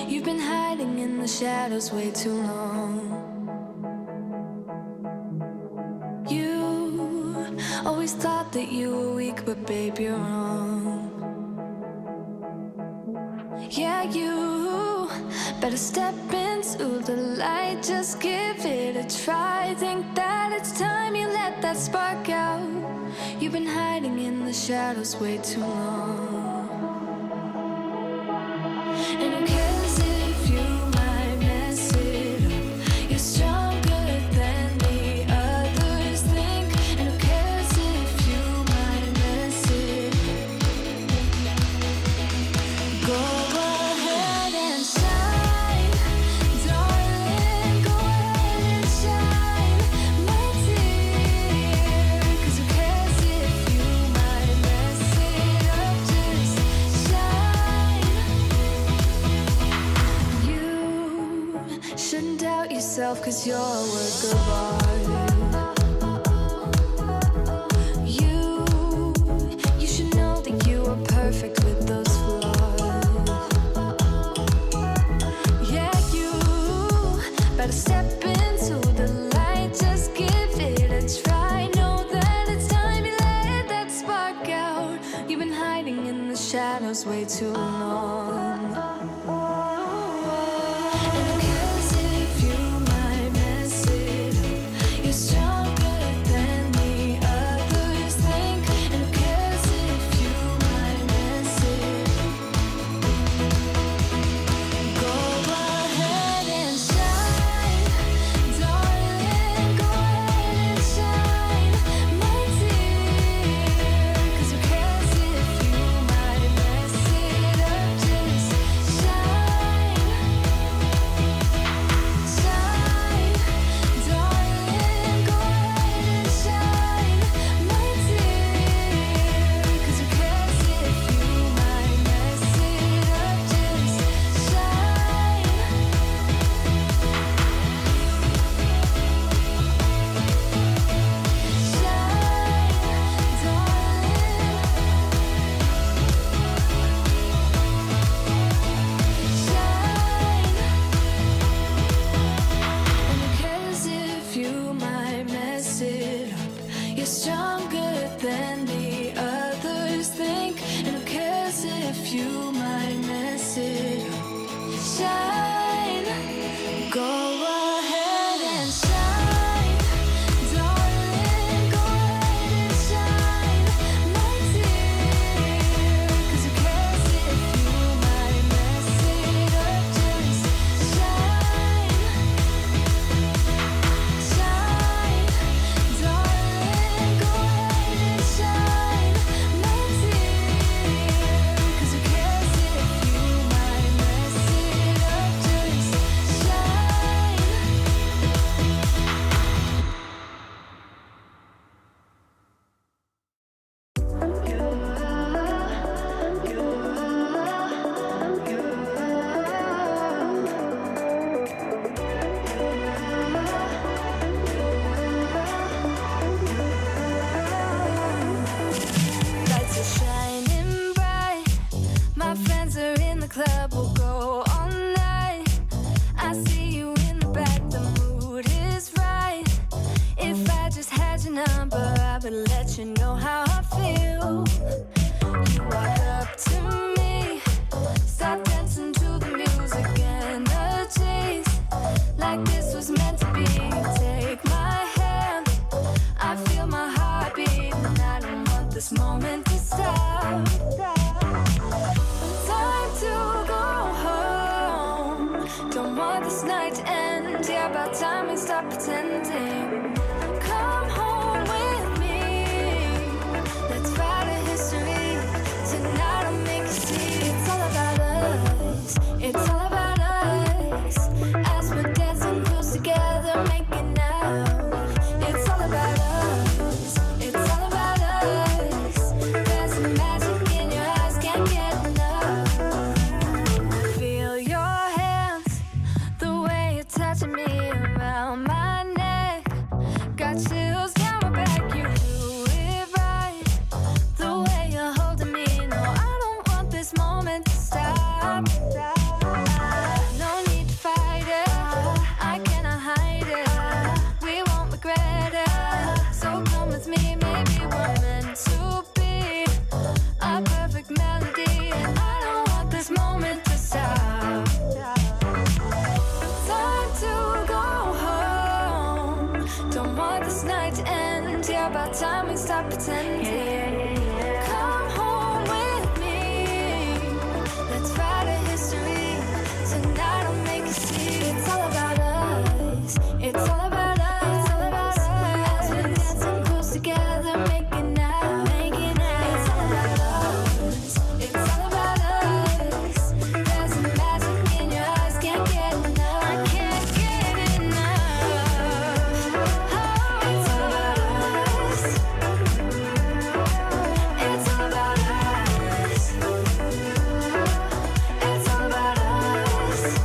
You've been hiding in the shadows way too long. You always thought that you were weak, but babe, you're wrong. Yeah, you better step into the light, just give it a try. Think that it's time you let that spark out. You've been hiding in the shadows way too long. And who cares if you might mess it up? You're stronger than the others think. And who cares if you might mess it up? Go ahead and shine, darling. Go ahead and shine, my dear. 'Cause who cares if you might mess it up? Just shine. You shouldn't doubt yourself, 'cause you're a work of art. You should know that you are perfect with those flaws. Yeah, you better step into the light, just give it a try. Know that it's time you let that spark out. You've been hiding in the shadows way too long. And who cares if you might mess it up? You're stronger than the others think. And who cares if you might mess it up? Go ahead and shine, darling. Go ahead and shine, my dear. 'Cause who cares if you might mess it up? Just shine, shine, darling. Go ahead and shine, my dear. 'Cause who cares if you might mess it up? Just shine. You're stronger than the others think. And who cares if you might mess it up? Shine. Go ahead and shine, darling. Go ahead and shine, my dear. 'Cause who cares if you might mess it up? Just shine, shine, darling. Go ahead and shine, my dear. 'Cause who cares if you might mess it up? Just shine. Lights are shining bright. My friends are in the club, we'll go all night. I see you in the back, the mood is right. If I just had your number, I would let you know how I feel. You walk up to me, start dancing to the music and the chase. Like this was meant to be. Take my hand, I feel my heart beat, and I don't want this moment to stop. Time to go home. Don't want this night to end. Yeah, about time we stop pretending. Come home with me. Let's write a history. Tonight I'll make you see. It's all about us. It's all about us. As we're dancing close together, making out. It's all about us. It's all about us. There's a magic in your eyes, can't get enough. Feel your hands, the way you're touching me around my neck. stop pretending. Come home with me. Let's write a history. Tonight I'll make you see. It's all about us. It's all about us. It's all about us. We're dancing close together, making out, making out. It's all about us. It's all about us. There's a magic in your eyes, can't get enough. I can't get enough. Oh, it's all about us. It's all about us. It's all about us.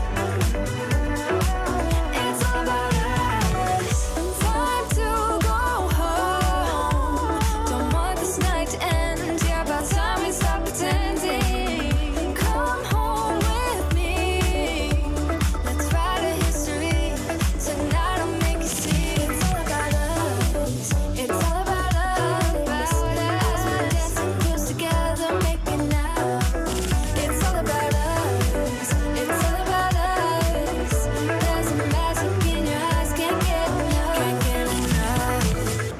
It's all about us. Time to go home. Don't want this night to end. Yeah, about time we stop pretending. Come home with me. Let's write a history. Tonight I'll make you see. It's all about us. It's all about us. We're dancing close together, making out. It's all about us. It's all about us. There's a magic in your eyes, can't get enough. Can't get enough.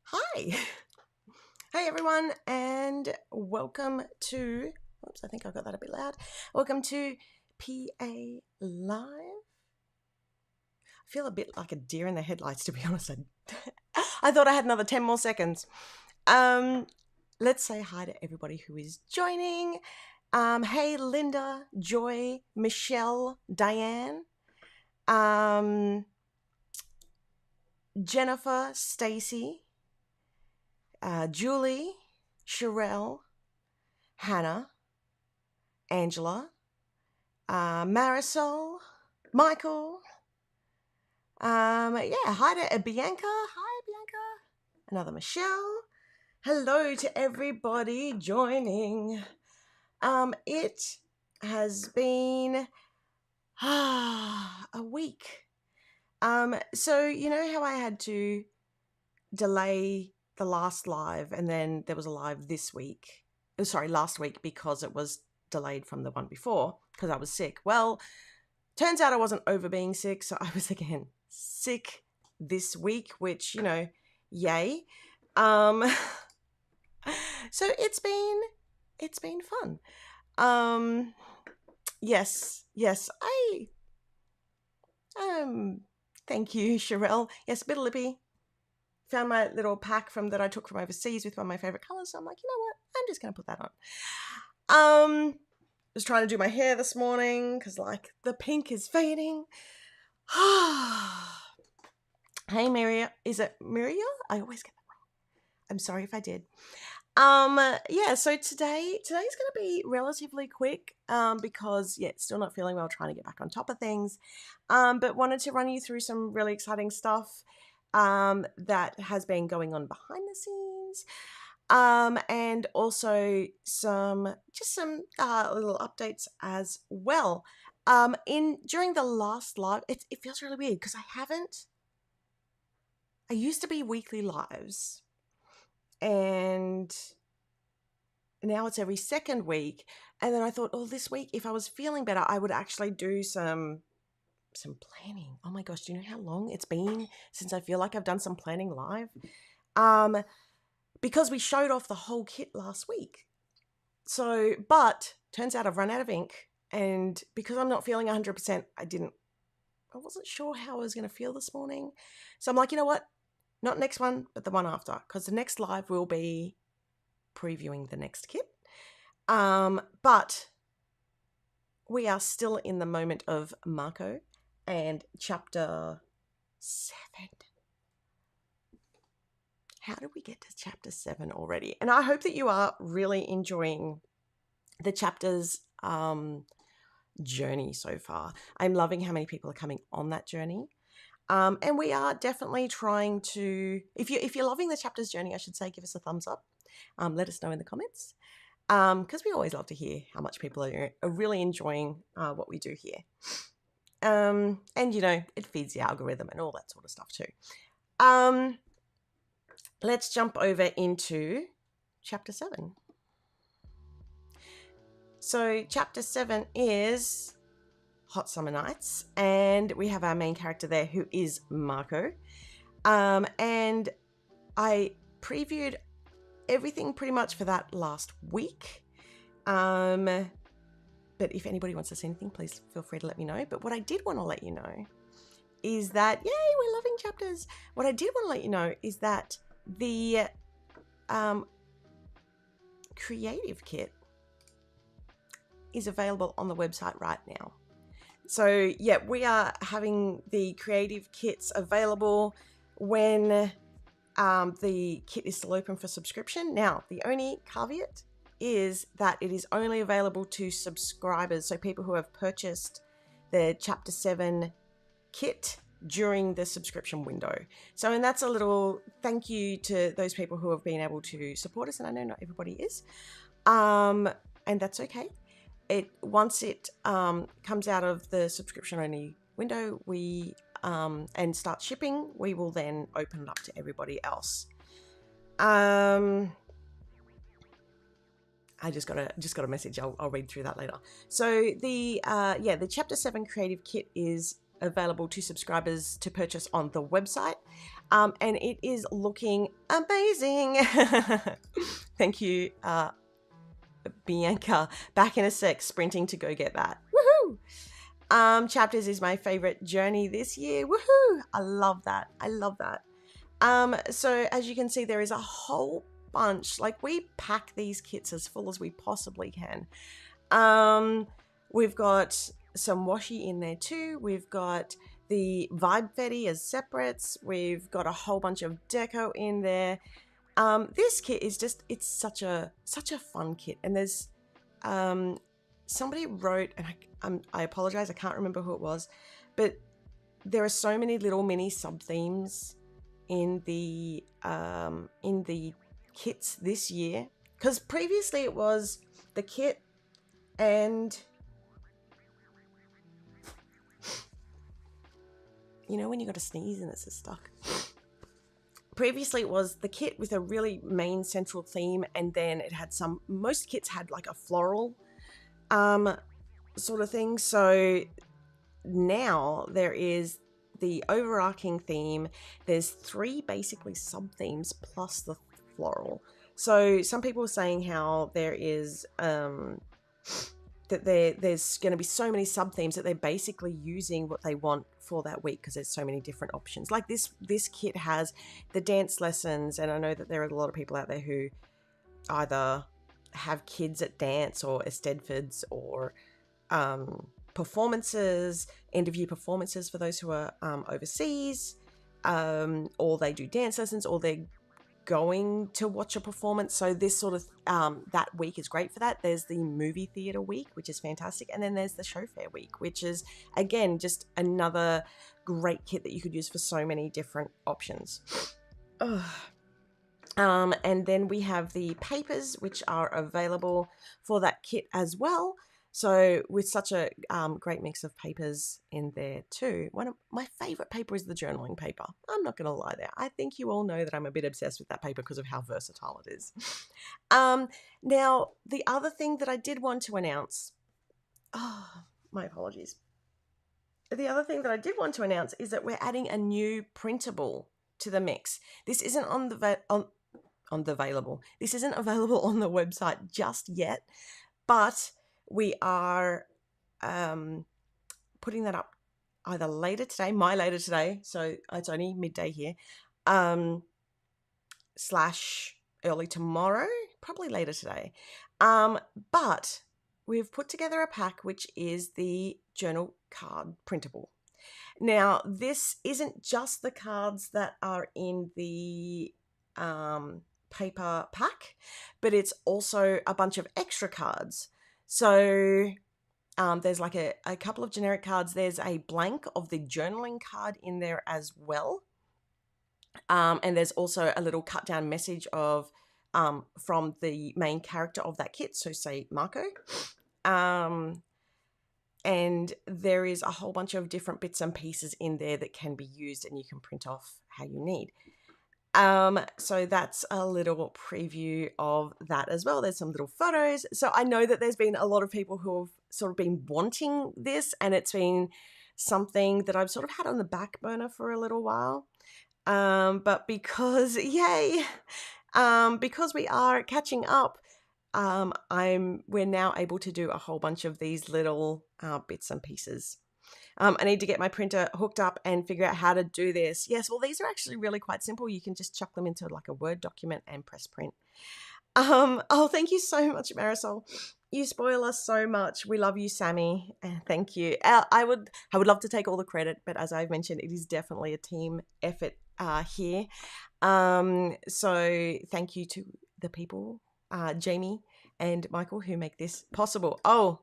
Hi. Hey everyone, and welcome to, oops, I think I got that a bit loud. Welcome to PA Live. I feel a bit like a deer in the headlights, to be honest. I thought I had another 10 more seconds. Let's say hi to everybody who is joining. Hey Linda, Joy, Michelle, Diane, Jennifer, Stacy, Julie, Sherelle, Hannah, Angela, Marisol, Michael, hi to Bianca. Hi, Bianca. Another Michelle. Hello to everybody joining. It has been a week. So you know how I had to delay the last live, and then there was a live last week, because it was delayed from the one before because I was sick. Well, turns out I wasn't over being sick, so I was again sick this week, which, you know, yay. So it's been fun. Yes, thank you, Sherelle. Yes, a bit of lippy. Found my little pack that I took from overseas with one of my favorite colors. So I'm like, you know what? I'm just going to put that on. Was trying to do my hair this morning because, like, the pink is fading. Hey, Miria. Is it Miria? I always get that wrong. I'm sorry if I did. So today's going to be relatively quick, because, still not feeling well, trying to get back on top of things. But wanted to run you through some really exciting stuff that has been going on behind the scenes, and also some little updates as well. During the last live, it feels really weird because I used to be weekly lives, and now it's every second week. And then I thought, this week, if I was feeling better, I would actually do some planning. Oh my gosh, do you know how long it's been since I feel like I've done some planning live? Because we showed off the whole kit last week. So, but turns out I've run out of ink, and because I'm not feeling 100%, I wasn't sure how I was going to feel this morning. So I'm like, you know what? Not next one, but the one after, because the next live will be previewing the next kit. But we are still in the moment of Marco and chapter 7. How did we get to chapter 7 already? And I hope that you are really enjoying the chapter's journey so far. I'm loving how many people are coming on that journey. And we are definitely trying to, if you're loving the chapter's journey, I should say, give us a thumbs up. Let us know in the comments, because we always love to hear how much people are really enjoying what we do here. And, you know, it feeds the algorithm and all that sort of stuff too. Let's jump over into chapter 7. So chapter 7 is Hot Summer Nights, and we have our main character there who is Marco. And I previewed everything pretty much for that last week. But if anybody wants to say anything, please feel free to let me know. But what I did want to let you know is that, yay, we're loving chapters. What I did want to let you know is that the creative kit is available on the website right now. So yeah, we are having the creative kits available when the kit is still open for subscription. Now, the only caveat is that it is only available to subscribers, so people who have purchased the Chapter 7 kit during the subscription window. So, and that's a little thank you to those people who have been able to support us, and I know not everybody is, and that's okay. Once it comes out of the subscription only window, we and start shipping, we will then open it up to everybody else. I just got a message. I'll read through that later. So the Chapter 7 creative kit is available to subscribers to purchase on the website, and it is looking amazing. Thank you, Bianca. Back in a sec, sprinting to go get that. Woohoo! Chapters is my favorite journey this year. Woohoo! I love that. So as you can see, there is a whole bunch. Like, we pack these kits as full as we possibly can. We've got some washi in there too. We've got the Vibe Fetty as separates. We've got a whole bunch of deco in there. This kit is just, it's such a fun kit. And there's somebody wrote, and I apologize, I can't remember who it was, but there are so many little mini sub themes in the kits this year, because previously it was the kit and, you know when you got to sneeze and it's just stuck. Previously it was the kit with a really main central theme, and then it had most kits had like a floral sort of thing. So now there is the overarching theme. There's 3 basically sub themes plus the floral. So some people are saying how there is that there's going to be so many sub themes that they're basically using what they want for that week, because there's so many different options. Like this kit has the dance lessons, and I know that there are a lot of people out there who either have kids at dance or Estedfords or performances, end of year performances for those who are overseas, or they do dance lessons, or they're going to watch a performance. So this sort of that week is great for that. There's the movie theater week, which is fantastic, and then there's the show fair week, which is again just another great kit that you could use for so many different options. And then we have the papers, which are available for that kit as well. So with such a great mix of papers in there too. One of my favorite paper is the journaling paper. I'm not going to lie there. I think you all know that I'm a bit obsessed with that paper because of how versatile it is. Now, the other thing that I did want to announce, my apologies. The other thing that I did want to announce is that we're adding a new printable to the mix. This isn't This isn't available on the website just yet, but we are putting that up either later today, so it's only midday here, / early tomorrow, probably later today. But we've put together a pack which is the journal card printable. Now, this isn't just the cards that are in the paper pack, but it's also a bunch of extra cards. So there's like a couple of generic cards. There's a blank of the journaling card in there as well. And there's also a little cut down message of from the main character of that kit. So say Marco. And there is a whole bunch of different bits and pieces in there that can be used, and you can print off how you need. So that's a little preview of that as well. There's some little photos. So I know that there's been a lot of people who have sort of been wanting this, and it's been something that I've sort of had on the back burner for a little while. But because, yay, because we are catching up, we're now able to do a whole bunch of these little bits and pieces. I need to get my printer hooked up and figure out how to do this. Yes, well, these are actually really quite simple. You can just chuck them into like a Word document and press print. Oh, thank you so much, Marisol. You spoil us so much. We love you, Sami. Thank you. I would love to take all the credit, but as I've mentioned, it is definitely a team effort here. So thank you to the people, Jamie and Michael, who make this possible. Oh,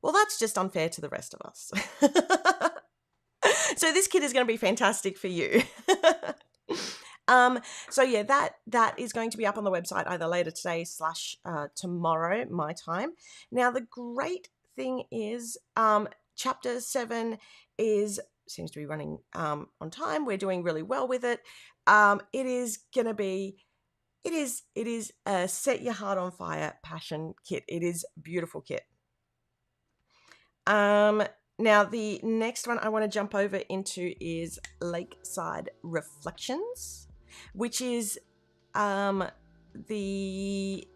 well, that's just unfair to the rest of us. So this kit is going to be fantastic for you. So yeah, that is going to be up on the website either later today / tomorrow, my time. Now, the great thing is, chapter 7 seems to be running on time. We're doing really well with it. It is going to be, it is a set your heart on fire passion kit. It is a beautiful kit. Now, the next one I want to jump over into is Lakeside Reflections, which is the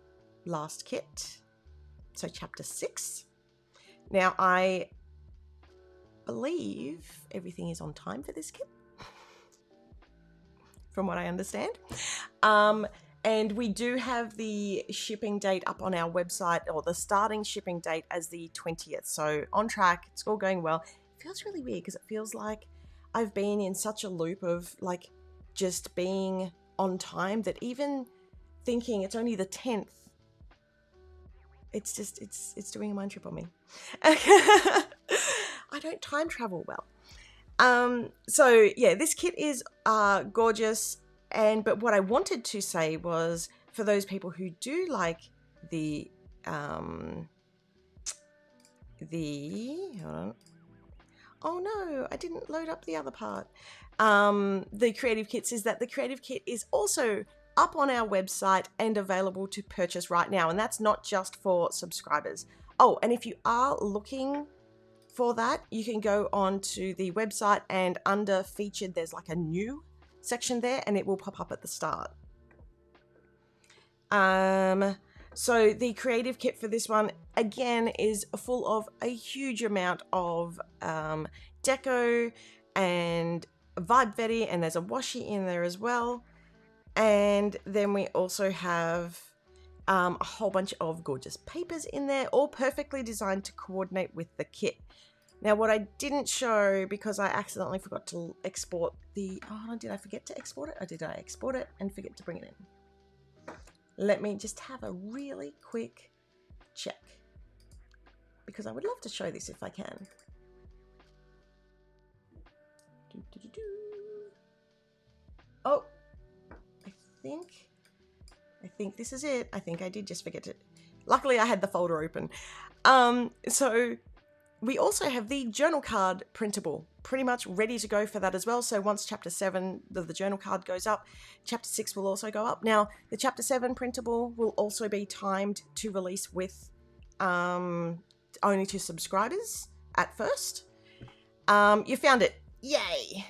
last kit, so chapter 6. Now, I believe everything is on time for this kit, from what I understand. And we do have the shipping date up on our website, or the starting shipping date as the 20th. So on track, it's all going well. It feels really weird because it feels like I've been in such a loop of like just being on time that even thinking it's only the 10th, it's just, it's doing a mind trip on me. I don't time travel well. So yeah, this kit is gorgeous. But what I wanted to say was, for those people who do like the hold on. Oh no, I didn't load up the other part. The creative kits, is that the creative kit is also up on our website and available to purchase right now. And that's not just for subscribers. Oh, and if you are looking for that, you can go on to the website, and under featured, there's like a new section there, and it will pop up at the start. So the creative kit for this one, again, is full of a huge amount of deco and vibe Vetti, and there's a washi in there as well. And then we also have a whole bunch of gorgeous papers in there, all perfectly designed to coordinate with the kit. Now, what I didn't show, because I accidentally forgot to export the... Oh, did I forget to export it? Or did I export it and forget to bring it in? Let me just have a really quick check, because I would love to show this if I can. Oh, I think this is it. I think I did just forget it. Luckily, I had the folder open. So... we also have the journal card printable, pretty much ready to go for that as well. So once chapter 7, the journal card goes up, chapter 6 will also go up. Now, the chapter 7 printable will also be timed to release with only to subscribers at first. You found it. Yay.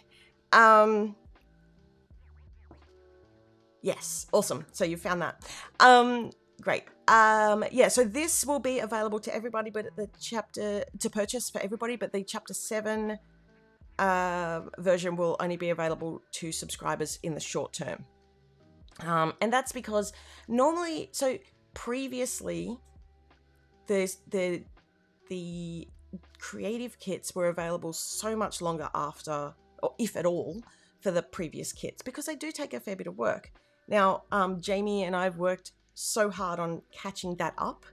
Yes, awesome. So you found that. Great. Yeah, so this will be available to everybody, but the chapter to purchase for everybody, but the chapter 7 version will only be available to subscribers in the short term. And that's because normally, so previously, the creative kits were available so much longer after, or if at all, for the previous kits, because they do take a fair bit of work. Now, Jamie and I have worked so hard on catching that up.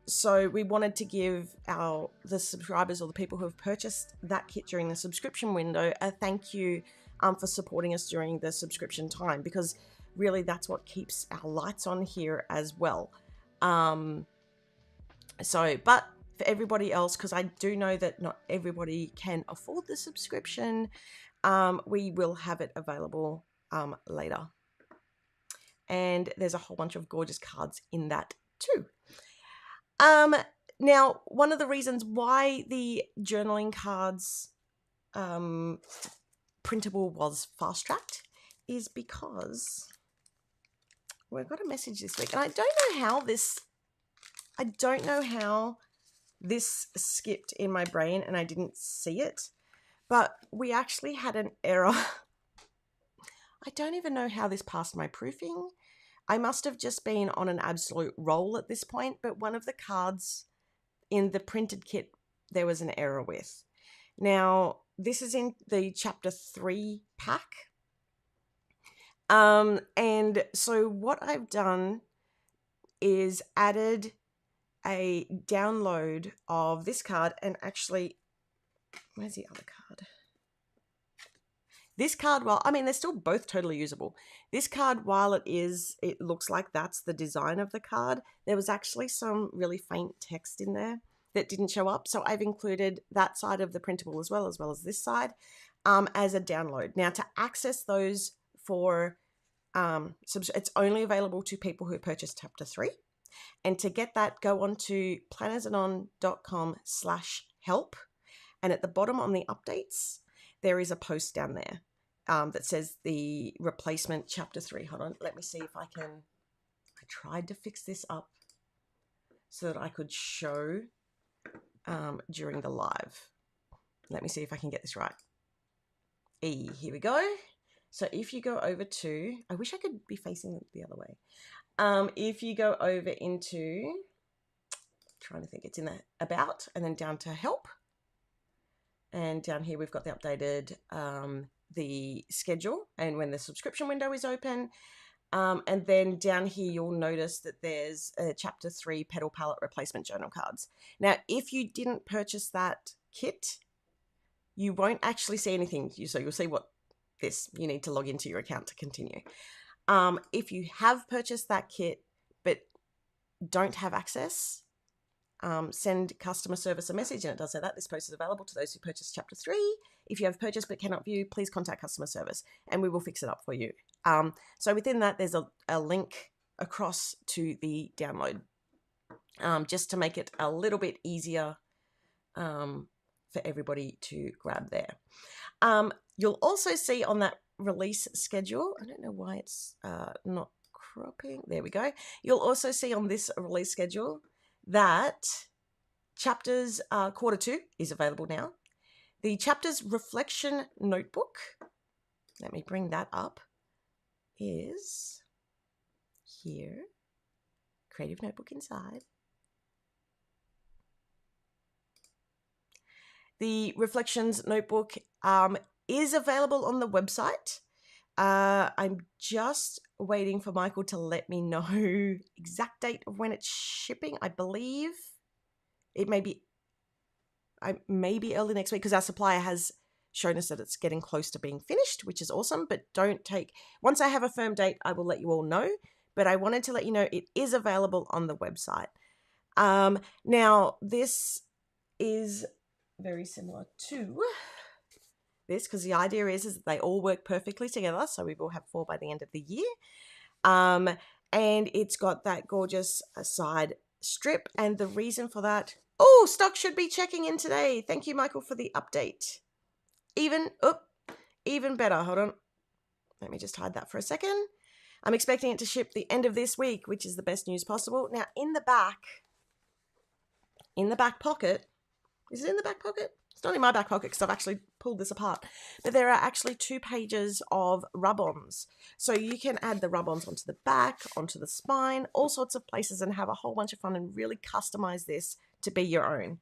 So we wanted to give the subscribers, or the people who have purchased that kit during the subscription window, a thank you for supporting us during the subscription time, because really that's what keeps our lights on here as well. But for everybody else, because I do know that not everybody can afford the subscription, we will have it available later. And there's a whole bunch of gorgeous cards in that too. Now, one of the reasons why the journaling cards printable was fast-tracked is because we've got a message this week, and I don't know how this skipped in my brain and I didn't see it, but we actually had an error. I don't even know how this passed my proofing. I must have just been on an absolute roll at this point, but one of the cards in the printed kit there was an error with. Now, this is in the chapter 3 pack. And so what I've done is added a download of this card, and actually, where's the other card? This card, well, I mean, they're still both totally usable. This card, while it looks like that's the design of the card, there was actually some really faint text in there that didn't show up. So I've included that side of the printable as well as this side as a download. Now, to access those for, it's only available to people who purchase chapter 3. And to get that, go on to plannersanon.com/help. And at the bottom on the updates, there is a post down there that says the replacement chapter 3. Hold on, let me see if I can. I tried to fix this up so that I could show during the live. Let me see if I can get this right. Here we go. So if you go over to, I wish I could be facing the other way. If you go over into, trying to think, it's in the about, and then down to help. And down here, we've got the updated, the schedule and when the subscription window is open. And then down here, you'll notice that there's a chapter 3 petal palette replacement journal cards. Now, if you didn't purchase that kit, you won't actually see anything. So you'll see what you need to log into your account to continue. If you have purchased that kit, but don't have access, send customer service a message, and it does say that this post is available to those who purchased chapter 3. If you have purchased but cannot view, please contact customer service and we will fix it up for you. So within that, there's a link across to the download, just to make it a little bit easier for everybody to grab there. You'll also see on that release schedule, I don't know why it's not cropping. There we go. You'll also see on this release schedule that chapters quarter 2 is available now. The chapters reflection notebook, let me bring that up, is here. Creative notebook inside. The reflections notebook is available on the website. I'm just waiting for Michael to let me know exact date of when it's shipping. I believe it may be early next week, because our supplier has shown us that it's getting close to being finished, which is awesome. But once I have a firm date, I will let you all know. But I wanted to let you know it is available on the website. Now, this is very similar to this, because the idea is that they all work perfectly together, so we will have 4 by the end of the year. And it's got that gorgeous side strip, and the reason for that, stock should be checking in today. Thank you, Michael, for the update. Even better. Hold on, let me just hide that for a second. I'm expecting it to ship the end of this week, which is the best news possible. Now, in the back pocket, is it in the back pocket? It's not in my back pocket because I've actually pulled this apart. But there are actually 2 pages of rub-ons. So you can add the rub-ons onto the back, onto the spine, all sorts of places, and have a whole bunch of fun and really customize this to be your own.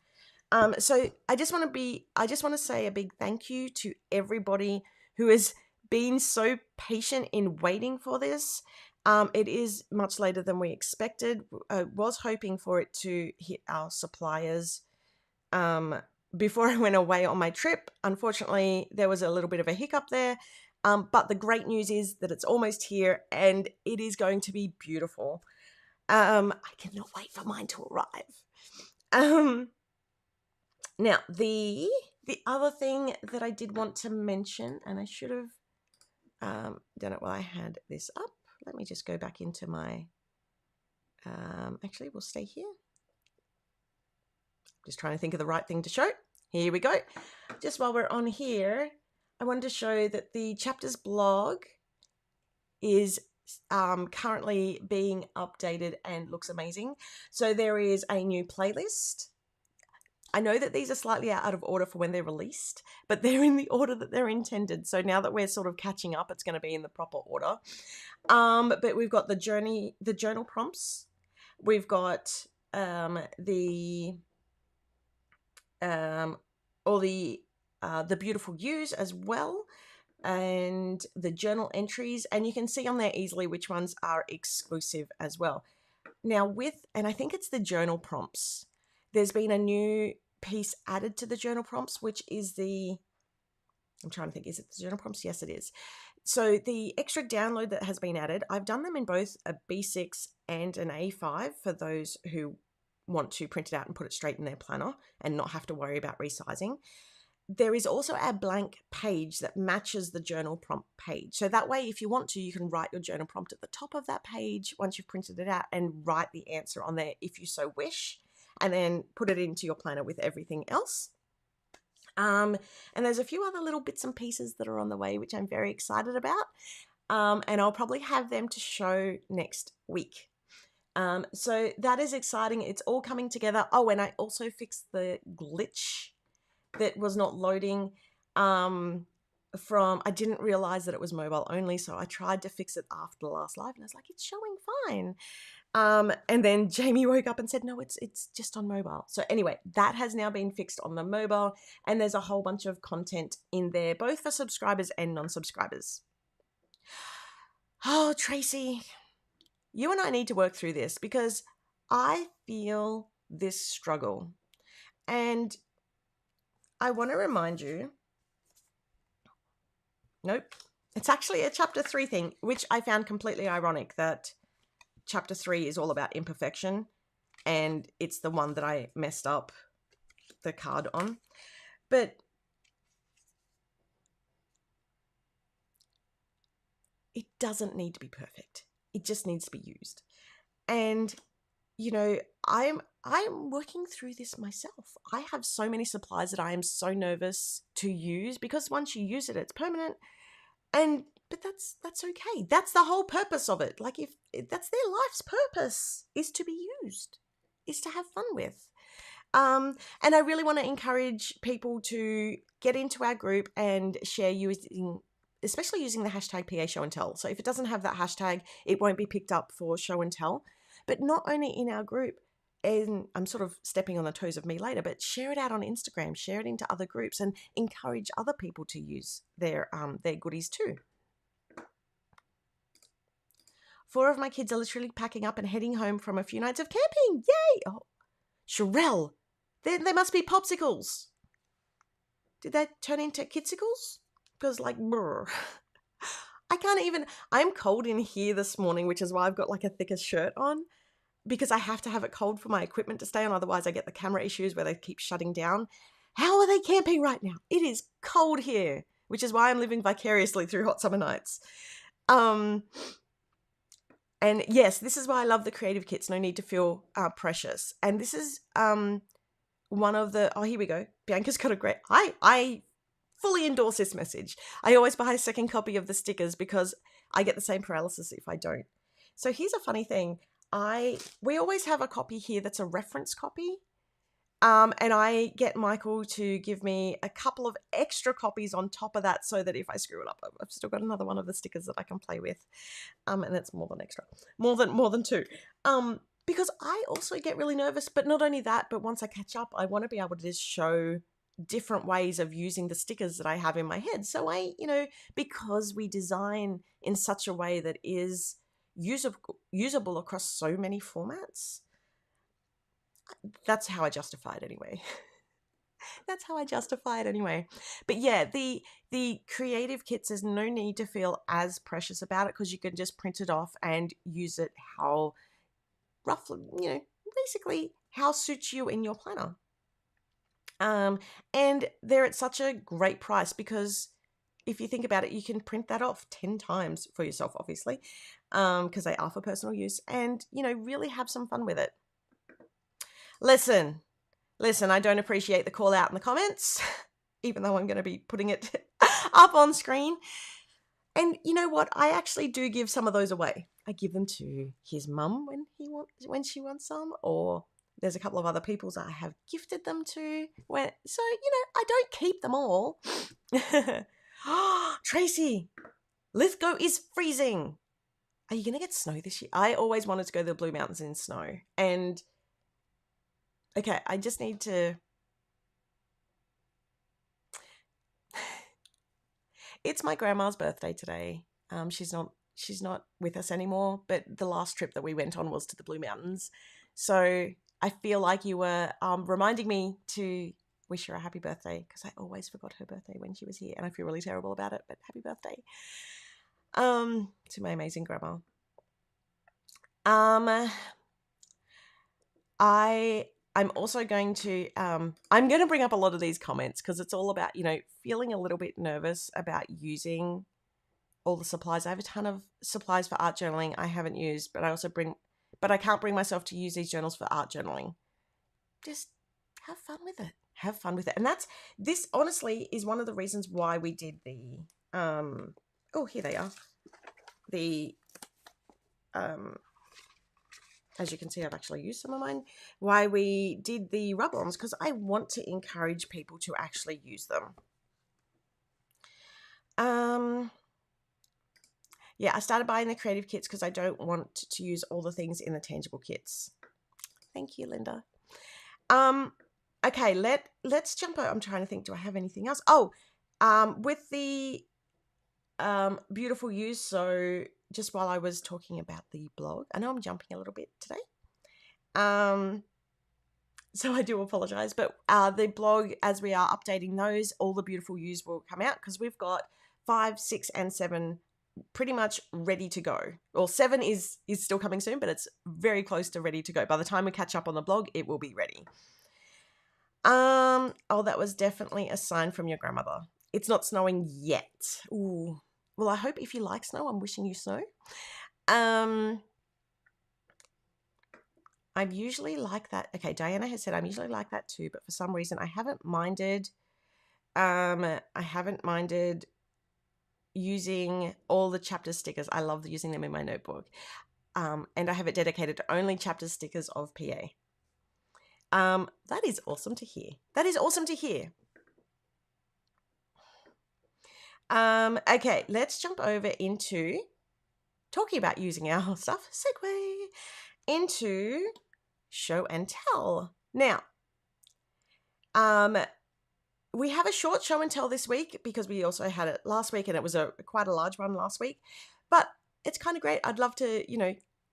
So I just want to say a big thank you to everybody who has been so patient in waiting for this. It is much later than we expected. I was hoping for it to hit our suppliers before I went away on my trip. Unfortunately, there was a little bit of a hiccup there. But the great news is that it's almost here and it is going to be beautiful. I cannot wait for mine to arrive. Now, the other thing that I did want to mention, and I should have done it while I had this up. Let me just go back into my, actually we'll stay here. Just trying to think of the right thing to show. Here we go. Just while we're on here, I wanted to show that the chapters blog is currently being updated and looks amazing. So there is a new playlist. I know that these are slightly out of order for when they're released, but they're in the order that they're intended. So now that we're sort of catching up, it's going to be in the proper order. But we've got the journal prompts. We've got the beautiful views as well, and the journal entries, and you can see on there easily which ones are exclusive as well. Now and I think it's the journal prompts, there's been a new piece added to the journal prompts, which is I'm trying to think, is it the journal prompts? Yes, it is. So the extra download that has been added, I've done them in both a B6 and an A5 for those who want to print it out and put it straight in their planner and not have to worry about resizing. There is also a blank page that matches the journal prompt page. So that way, if you want to, you can write your journal prompt at the top of that page once you've printed it out and write the answer on there if you so wish, and then put it into your planner with everything else. And there's a few other little bits and pieces that are on the way, which I'm very excited about. And I'll probably have them to show next week. So that is exciting. It's all coming together. Oh, and I also fixed the glitch that was not loading I didn't realize that it was mobile only. So I tried to fix it after the last live and I was like, it's showing fine. And then Jamie woke up and said, no, it's just on mobile. So anyway, that has now been fixed on the mobile, and there's a whole bunch of content in there, both for subscribers and non-subscribers. Oh, Tracy, you and I need to work through this because I feel this struggle. And I want to remind you, nope, it's actually a chapter 3 thing, which I found completely ironic that chapter 3 is all about imperfection, and it's the one that I messed up the card on. But it doesn't need to be perfect. It just needs to be used. And, you know, I'm working through this myself. I have so many supplies that I am so nervous to use because once you use it, it's permanent. But that's okay. That's the whole purpose of it. Like, if that's their life's purpose, is to be used, is to have fun with. And I really want to encourage people to get into our group and share especially using the hashtag PA Show and Tell. So if it doesn't have that hashtag, it won't be picked up for Show and Tell. But not only in our group, and I'm sort of stepping on the toes of me later, but share it out on Instagram, share it into other groups, and encourage other people to use their goodies too. 4 of my kids are literally packing up and heading home from a few nights of camping. Yay! Oh, Sherelle, there must be popsicles. Did that turn into kitsicles? Because brr. I can't even, I'm cold in here this morning, which is why I've got like a thicker shirt on, because I have to have it cold for my equipment to stay on. Otherwise I get the camera issues where they keep shutting down. How are they camping right now? It is cold here, which is why I'm living vicariously through hot summer nights. And yes, this is why I love the creative kits. No need to feel precious. And this is one of the, oh, here we go. Bianca's got a great, I fully endorse this message. I always buy a second copy of the stickers because I get the same paralysis if I don't. So here's a funny thing. We always have a copy here that's a reference copy. And I get Michael to give me a couple of extra copies on top of that so that if I screw it up, I've still got another one of the stickers that I can play with. And that's more than extra. More than 2. Because I also get really nervous, but not only that, but once I catch up, I want to be able to just show different ways of using the stickers that I have in my head. So because we design in such a way that is usable across so many formats, that's how I justify it anyway. That's how I justify it anyway. But yeah, the creative kits, there's no need to feel as precious about it because you can just print it off and use it how roughly, basically how suits you in your planner. And they're at such a great price because if you think about it, you can print that off 10 times for yourself, obviously, because they are for personal use, and, really have some fun with it. Listen, I don't appreciate the call out in the comments, even though I'm going to be putting it up on screen. And you know what? I actually do give some of those away. I give them to his mum when she wants some, or there's a couple of other people's I have gifted them to. I don't keep them all. Tracy, Lithgow is freezing. Are you going to get snow this year? I always wanted to go to the Blue Mountains in snow. And, okay, I just need to... It's my grandma's birthday today. She's not with us anymore, but the last trip that we went on was to the Blue Mountains. So I feel like you were reminding me to wish her a happy birthday, because I always forgot her birthday when she was here, and I feel really terrible about it, but happy birthday to my amazing grandma. I'm also going to I'm going to bring up a lot of these comments, because it's all about, feeling a little bit nervous about using all the supplies. I have a ton of supplies for art journaling I haven't used, but I can't bring myself to use these journals for art journaling. Just have fun with it. Have fun with it. And this honestly is one of the reasons why we did the here they are. The as you can see, I've actually used some of mine. Why we did the rub-ons, because I want to encourage people to actually use them. Yeah, I started buying the creative kits because I don't want to use all the things in the tangible kits. Thank you, Linda. Okay, let's jump over. I'm trying to think, do I have anything else? With the beautiful use, so just while I was talking about the blog, I know I'm jumping a little bit today. So I do apologize, but the blog, as we are updating those, all the beautiful use will come out, because we've got 5, 6, and 7 pretty much ready to go. Well, 7 is still coming soon, but it's very close to ready to go. By the time we catch up on the blog, it will be ready. That was definitely a sign from your grandmother. It's not snowing yet. Ooh. Well, I hope if you like snow, I'm wishing you snow. I'm usually like that. Okay, Diana has said I'm usually like that too, but for some reason I haven't minded. Using all the chapter stickers. I love using them in my notebook. And I have it dedicated to only chapter stickers of PA. That is awesome to hear. Okay, let's jump over into talking about using our stuff. Segue into show and tell. Now, we have a short show and tell this week, because we also had it last week, and it was quite a large one last week. But it's kind of great. I'd love to,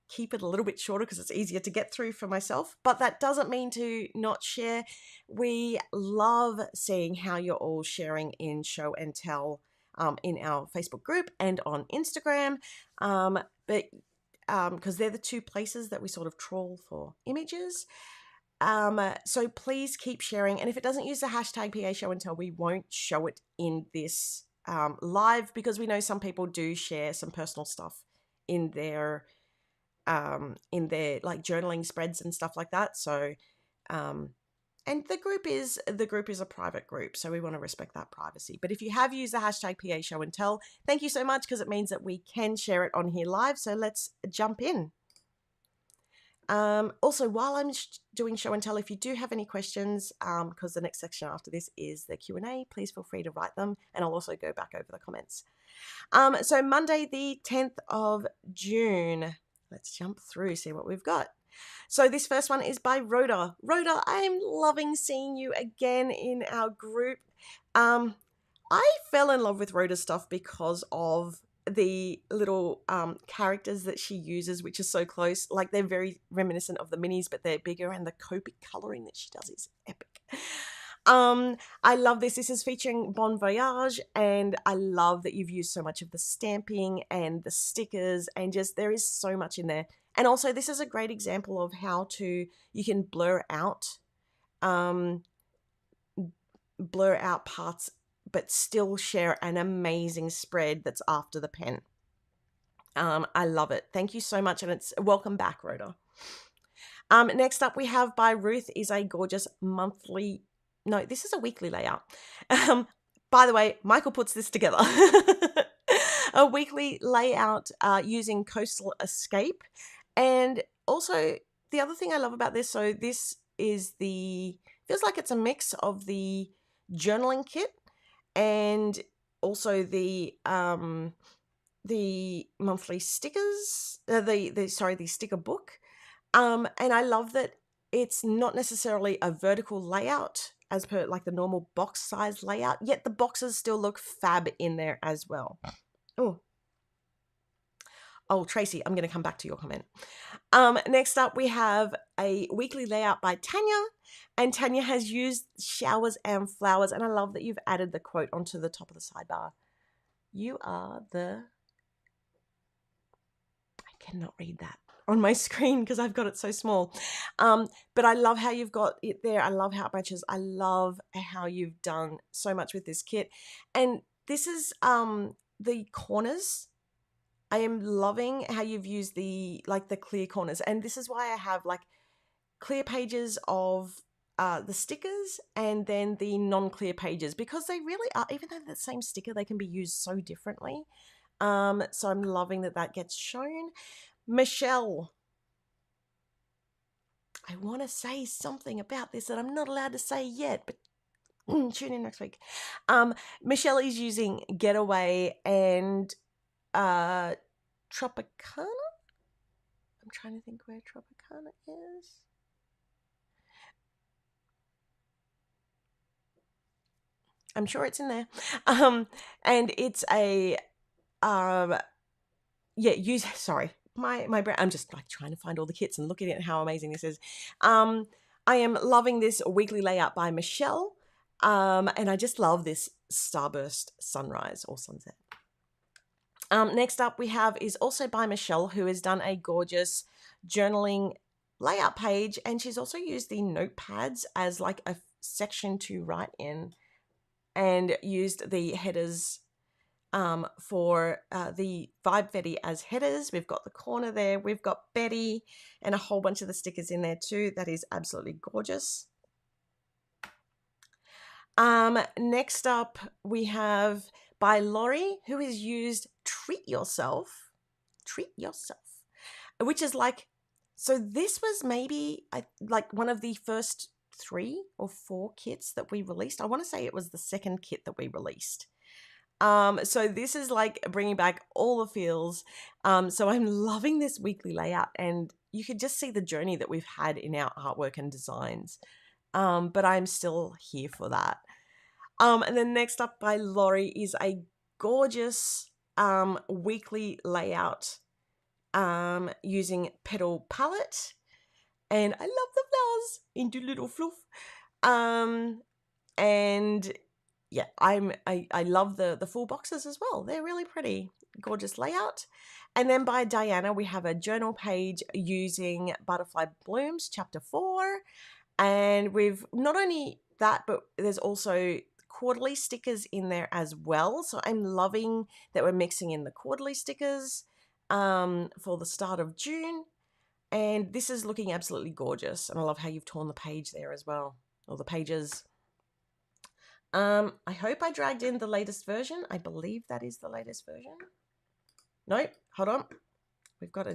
keep it a little bit shorter, because it's easier to get through for myself. But that doesn't mean to not share. We love seeing how you're all sharing in show and tell in our Facebook group and on Instagram. Because they're the two places that we sort of trawl for images. So please keep sharing. And if it doesn't use the hashtag PA Show and Tell, we won't show it in this live, because we know some people do share some personal stuff in their like journaling spreads and stuff like that. So, and the group is a private group, so we want to respect that privacy. But if you have used the hashtag PA Show and Tell, thank you so much, because it means that we can share it on here live. So let's jump in. Also, while I'm doing show and tell, if you do have any questions, because the next section after this is the Q&A, please feel free to write them, and I'll also go back over the comments. So Monday, the 10th of June. Let's jump through, see what we've got. So this first one is by Rhoda. Rhoda, I'm loving seeing you again in our group. I fell in love with Rhoda's stuff because of the little characters that she uses, which is so close. Like, they're very reminiscent of the minis, but they're bigger, and the Copic coloring that she does is epic. I love this. This is featuring Bon Voyage, and I love that you've used so much of the stamping and the stickers, and just there is so much in there. And also, this is a great example of how you can blur out parts but still share an amazing spread that's after the pen. I love it. Thank you so much, and it's welcome back, Rhoda. Next up we have by Ruth is a gorgeous monthly. No, this is a weekly layout. By the way, Michael puts this together. A weekly layout using Coastal Escape. And also, the other thing I love about this, so this is feels like it's a mix of the journaling kit and also the monthly stickers, the sticker book. And I love that it's not necessarily a vertical layout as per like the normal box size layout, yet the boxes still look fab in there as well. Oh, Tracy, I'm going to come back to your comment. Next up, we have a weekly layout by Tanya, and Tanya has used showers and flowers, and I love that you've added the quote onto the top of the sidebar. You are the... I cannot read that on my screen because I've got it so small. But I love how you've got it there. I love how it matches. I love how you've done so much with this kit. And this is the corners. I am loving how you've used the clear corners. And this is why I have like clear pages of the stickers and then the non-clear pages, because they really are, even though they're the same sticker, they can be used so differently. So I'm loving that gets shown. Michelle, I want to say something about this that I'm not allowed to say yet, but tune in next week. Michelle is using Getaway and Tropicana. I'm trying to think where Tropicana is. I'm sure it's in there. And it's a sorry. My brain, I'm just like trying to find all the kits and looking at how amazing this is. I am loving this weekly layout by Michelle. And I just love this starburst sunrise or sunset. Next up we have is also by Michelle, who has done a gorgeous journaling layout page, and she's also used the notepads as like a section to write in, and used the headers for the Vibe Betty as headers. We've got the corner there. We've got Betty and a whole bunch of the stickers in there too. That is absolutely gorgeous. Next up, we have by Laurie, who has used Treat Yourself, which is like, so this was maybe like one of the first 3 or 4 kits that we released. I want to say it was the second kit that we released. So this is like bringing back all the feels. So I'm loving this weekly layout, and you could just see the journey that we've had in our artwork and designs. But I'm still here for that. And then next up by Laurie is a gorgeous weekly layout using Petal Palette. And I love the flowers into little fluff. And yeah, I love the full boxes as well. They're really pretty. Gorgeous layout. And then by Diana, we have a journal page using Butterfly Blooms, Chapter 4. And we've not only that, but there's also quarterly stickers in there as well. So I'm loving that we're mixing in the quarterly stickers for the start of June. And this is looking absolutely gorgeous. And I love how you've torn the page there as well, or the pages. I hope I dragged in the latest version. I believe that is the latest version. Nope, hold on. We've got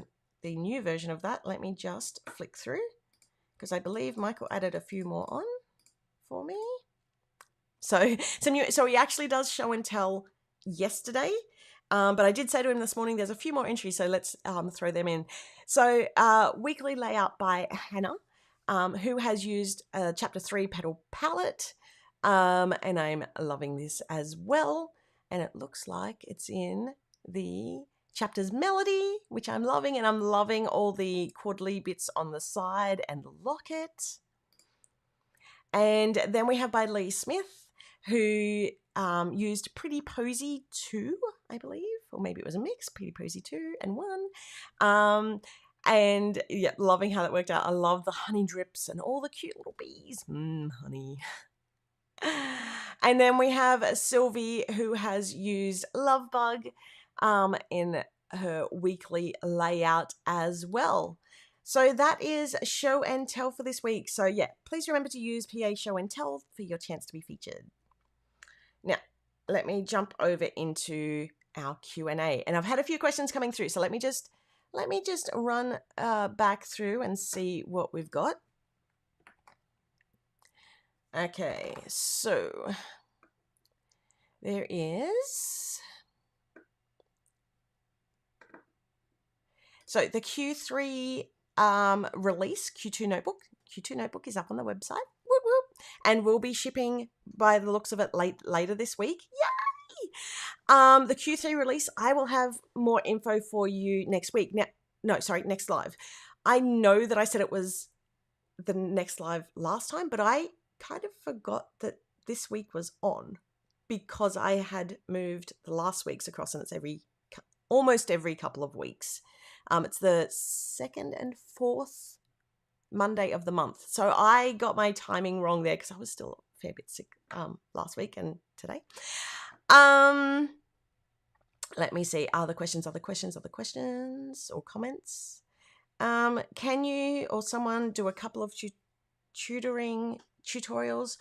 the new version of that. Let me just flick through, because I believe Michael added a few more on for me. So he actually does show and tell yesterday. But I did say to him this morning, there's a few more entries, so let's throw them in. So weekly layout by Hannah, who has used Chapter 3 Petal Palette. And I'm loving this as well. And it looks like it's in the chapter's melody, which I'm loving. And I'm loving all the quarterly bits on the side and the locket. And then we have by Lee Smith, who used Pretty Posy 2, I believe. Or maybe it was a mix, Pretty Posy 2 and 1. And yeah, loving how that worked out. I love the honey drips and all the cute little bees. Honey. And then we have Sylvie, who has used Lovebug in her weekly layout as well. So that is show and tell for this week. So yeah, please remember to use PA show and tell for your chance to be featured. Now, let me jump over into our Q&A. And I've had a few questions coming through. So let me just run back through and see what we've got. Okay, so there is... So the Q3 release, Q2 Notebook is up on the website. Whoop, whoop. And we'll be shipping, by the looks of it, later this week. Yay! The Q3 release, I will have more info for you next week. Next live. I know that I said it was the next live last time, but I kind of forgot that this week was on because I had moved the last week's across, and it's almost every couple of weeks. It's the 2nd and 4th Monday of the month. So I got my timing wrong there because I was still a fair bit sick last week and today. Let me see. Other questions or comments? Can you or someone do a couple of tutorials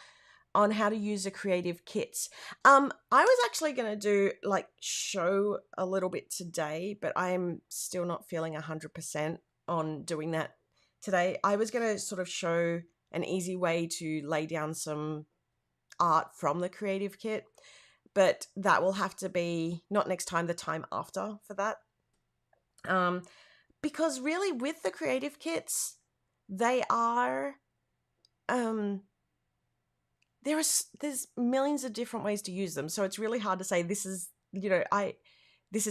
on how to use the creative kits? I was actually going to show a little bit today, but I'm still not feeling 100% on doing that today. I was going to sort of show an easy way to lay down some art from the creative kit, but that will have to be not next time, the time after for that. Because really with the creative kits, they are... there's millions of different ways to use them, so it's really hard to say this is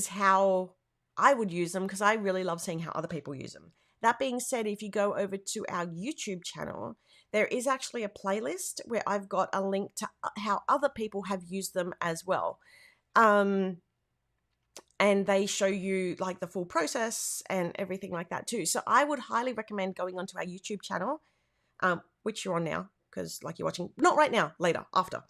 how I would use them, because I really love seeing how other people use them. That being said, if you go over to our YouTube channel, there is actually a playlist where I've got a link to how other people have used them as well, and they show you like the full process and everything like that too. So I would highly recommend going onto our YouTube channel, which you're on now, because you're watching, not right now, later, after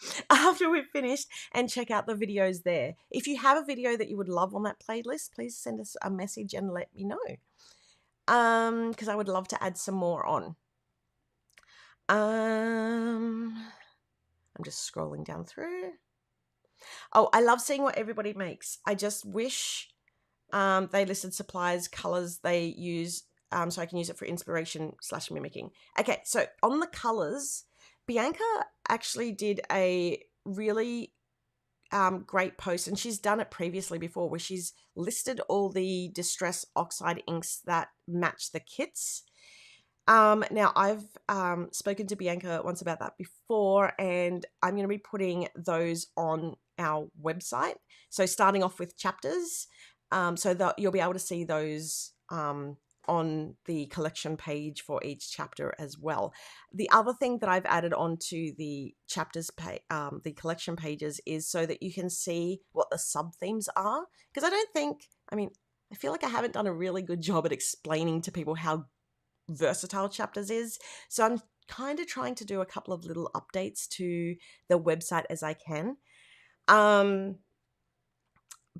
we've finished, and check out the videos there. If you have a video that you would love on that playlist, please send us a message and let me know, because I would love to add some more on. I'm just scrolling down through. Oh, I love seeing what everybody makes. I just wish they listed supplies, colors they use, so I can use it for inspiration / mimicking. Okay, so on the colors, Bianca actually did a really great post, and she's done it previously before, where she's listed all the Distress Oxide inks that match the kits. Now, I've spoken to Bianca once about that before, and I'm going to be putting those on our website. So starting off with chapters, so that you'll be able to see those on the collection page for each chapter as well. The other thing that I've added onto the chapters the collection pages, is so that you can see what the sub themes are, because I feel like I haven't done a really good job at explaining to people how versatile chapters is. So I'm kind of trying to do a couple of little updates to the website as I can.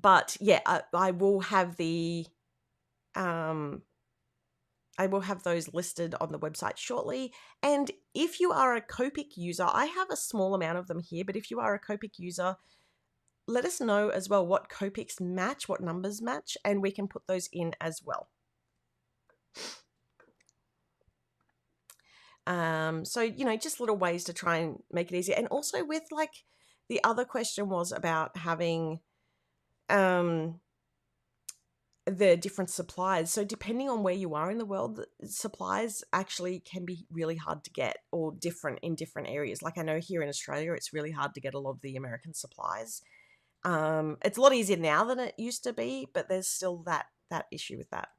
But yeah, I will have those listed on the website shortly. And if you are a Copic user, I have a small amount of them here, but if you are a Copic user, let us know as well what Copics match, what numbers match, and we can put those in as well. So, just little ways to try and make it easier. And also with the other question was about having the different supplies. So depending on where you are in the world, supplies actually can be really hard to get, or different in different areas. I know here in Australia, it's really hard to get a lot of the American supplies. It's a lot easier now than it used to be, but there's still that issue with that.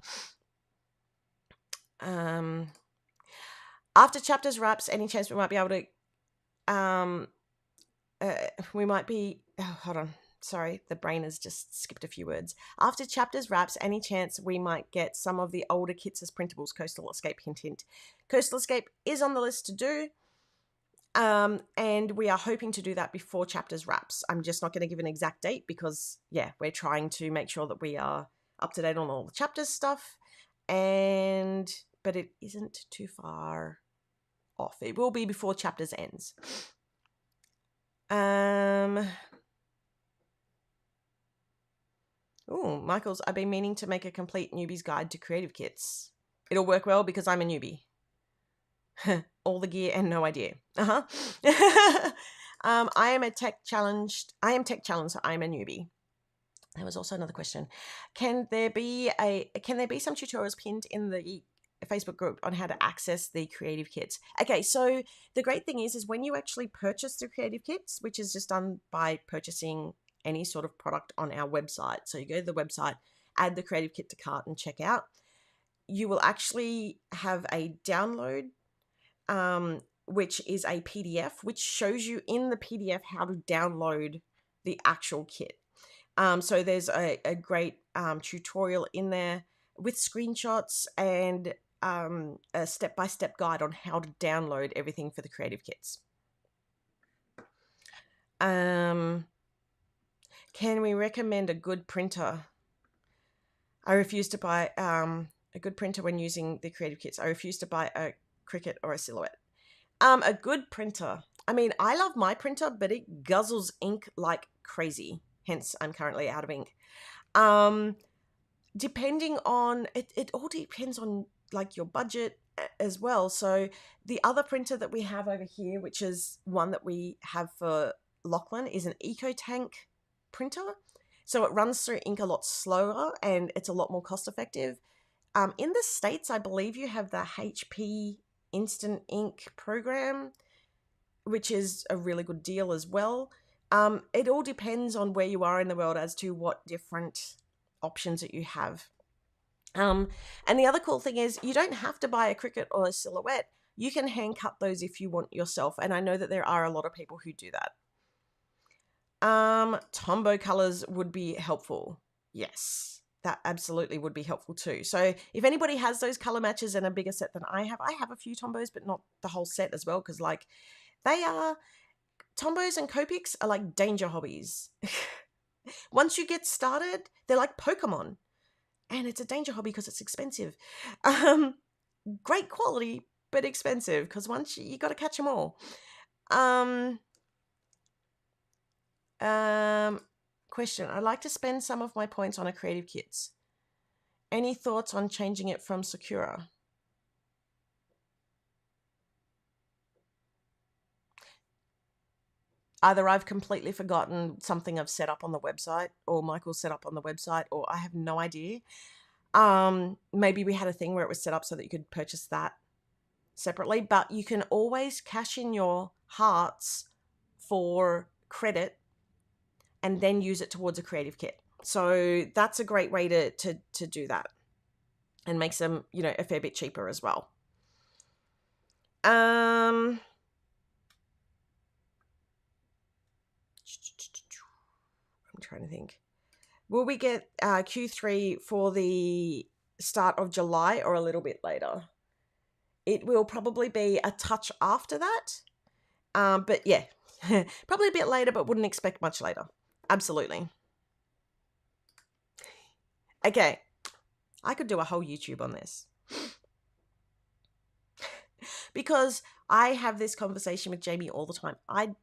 After chapters wraps, any chance we might be able to, hold on. Sorry, the brain has just skipped a few words. After chapters wraps, any chance we might get some of the older kits as printables? Coastal Escape, hint, hint. Coastal Escape is on the list to do. And we are hoping to do that before chapters wraps. I'm just not going to give an exact date because, yeah, we're trying to make sure that we are up to date on all the chapters stuff. But it isn't too far off. It will be before chapters ends. Oh, Michael's, I've been meaning to make a complete newbie's guide to creative kits. It'll work well because I'm a newbie. All the gear and no idea. I am tech challenged, so I'm a newbie. There was also another question. Can there be some tutorials pinned in the Facebook group on how to access the creative kits? Okay, so the great thing is when you actually purchase the creative kits, which is just done by purchasing any sort of product on our website. So you go to the website, add the creative kit to cart and check out. You will actually have a download, which is a PDF, which shows you in the PDF how to download the actual kit. So there's a great tutorial in there with screenshots and a step-by-step guide on how to download everything for the creative kits. Can we recommend a good printer? I refuse to buy a good printer when using the creative kits. I refuse to buy a Cricut or a Silhouette. A good printer. I mean, I love my printer, but it guzzles ink like crazy. Hence, I'm currently out of ink. Depending on, it all depends on like your budget as well. So the other printer that we have over here, which is one that we have for Lachlan, is an EcoTank printer. So it runs through ink a lot slower and it's a lot more cost effective. In the States, I believe you have the HP Instant Ink program, which is a really good deal as well. It all depends on where you are in the world as to what different options that you have. And the other cool thing is you don't have to buy a Cricut or a Silhouette. You can hand cut those if you want yourself. And I know that there are a lot of people who do that. Tombow colors would be helpful. Yes, that absolutely would be helpful too. So if anybody has those color matches and a bigger set than I have a few Tombows, but not the whole set as well. Because like Tombows and Copics are like danger hobbies. Once you get started, they're like Pokemon. And it's a danger hobby because it's expensive. Great quality, but expensive because once you got to catch them all. Question. I'd like to spend some of my points on a creative kits. Any thoughts on changing it from Sakura? Either I've completely forgotten something I've set up on the website, or Michael set up on the website, or I have no idea. Maybe we had a thing where it was set up so that you could purchase that separately, but you can always cash in your hearts for credit and then use it towards a creative kit. So that's a great way to do that and makes them, a fair bit cheaper as well. I'm trying to think. Will we get Q3 for the start of July or a little bit later? It will probably be a touch after that. But yeah, probably a bit later, but wouldn't expect much later. Absolutely. Okay, I could do a whole YouTube on this. Because I have this conversation with Jamie all the time. I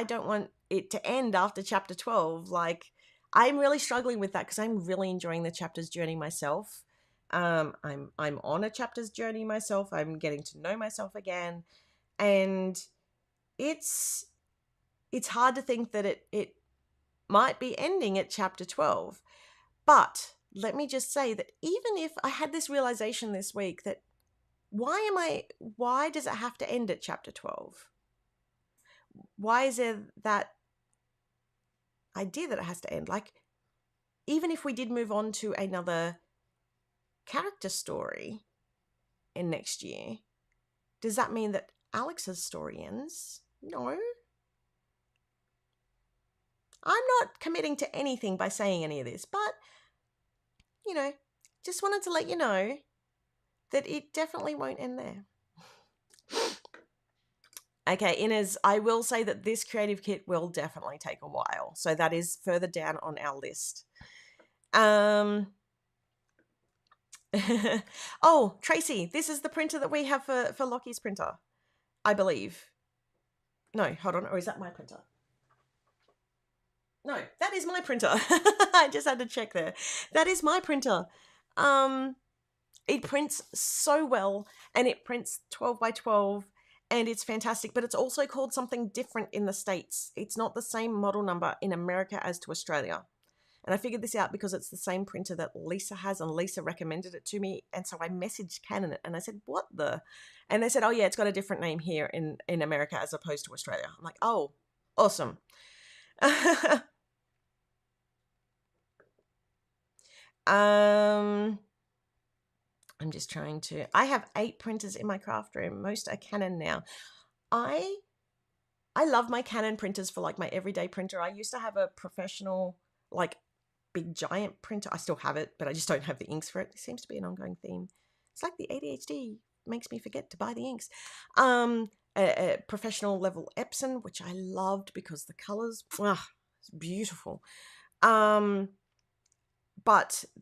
don't want it to end after chapter 12. Like, I'm really struggling with that because I'm really enjoying the chapter's journey myself. I'm on a chapter's journey myself. I'm getting to know myself again. And it's hard to think that it might be ending at chapter 12. But let me just say that even if I had this realization this week that why does it have to end at chapter 12? Why is there that idea that it has to end? Like, even if we did move on to another character story in next year, does that mean that Alex's story ends? No. I'm not committing to anything by saying any of this, but, just wanted to let you know that it definitely won't end there. Okay, Inez, I will say that this creative kit will definitely take a while. So that is further down on our list. Oh, Tracy, this is the printer that we have for Lockie's printer, I believe. No, hold on. Or is that my printer? No, that is my printer. I just had to check there. That is my printer. It prints so well, and it prints 12 by 12, and it's fantastic, but it's also called something different in the States. It's not the same model number in America as to Australia. And I figured this out because it's the same printer that Lisa has, and Lisa recommended it to me. And so I messaged Canon and I said, what the? And they said, oh yeah, it's got a different name here in America as opposed to Australia. I'm like, oh, awesome. I'm just trying to, I have 8 printers in my craft room. Most are Canon now. I love my Canon printers for like my everyday printer. I used to have a professional, like big giant printer. I still have it, but I just don't have the inks for it. It seems to be an ongoing theme. It's like the ADHD makes me forget to buy the inks. A professional level Epson, which I loved because the colors, it's beautiful. But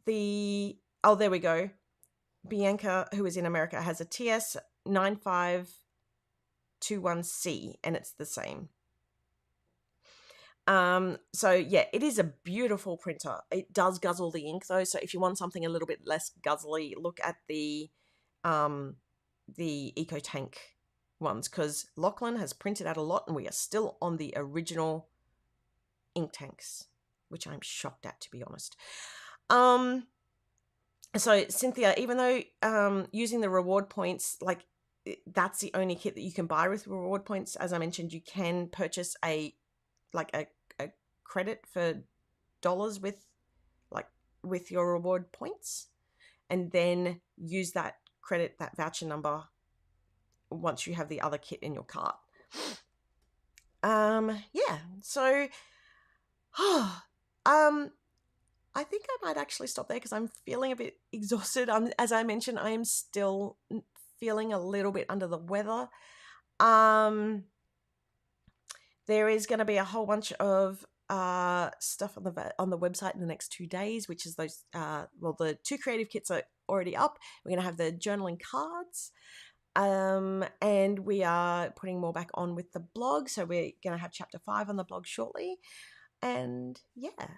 there we go. Bianca, who is in America, has a TS9521C, and it's the same. So yeah, it is a beautiful printer. It does guzzle the ink though, so if you want something a little bit less guzzly, look at the EcoTank ones, because Lachlan has printed out a lot and we are still on the original ink tanks, which I'm shocked at, to be honest. So Cynthia, even though using the reward points, like that's the only kit that you can buy with reward points, as I mentioned, you can purchase a credit for dollars with your reward points, and then use that credit, that voucher number, once you have the other kit in your cart. Yeah, so I think I might actually stop there because I'm feeling a bit exhausted. As I mentioned, I am still feeling a little bit under the weather. There is going to be a whole bunch of stuff on the website in the next 2 days, which is those the 2 creative kits are already up. We're going to have the journaling cards, and we are putting more back on with the blog, so we're going to have chapter 5 on the blog shortly. And yeah,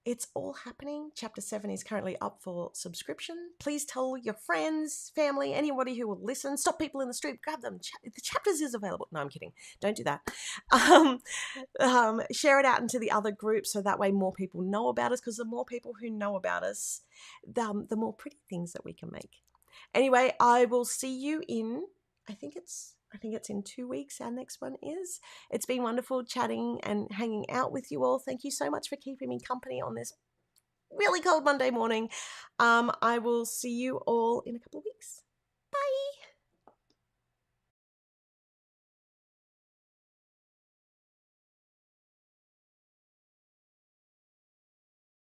it's all happening. Chapter 7 is currently up for subscription. Please tell your friends, family, anybody who will listen. Stop people in the street, grab them. The chapters is available. No, I'm kidding. Don't do that. Share it out into the other groups so that way more people know about us, because the more people who know about us, the more pretty things that we can make. Anyway, I will see you in, I think it's in 2 weeks. Our next one is. It's been wonderful chatting and hanging out with you all. Thank you so much for keeping me company on this really cold Monday morning. I will see you all in a couple of weeks. Bye.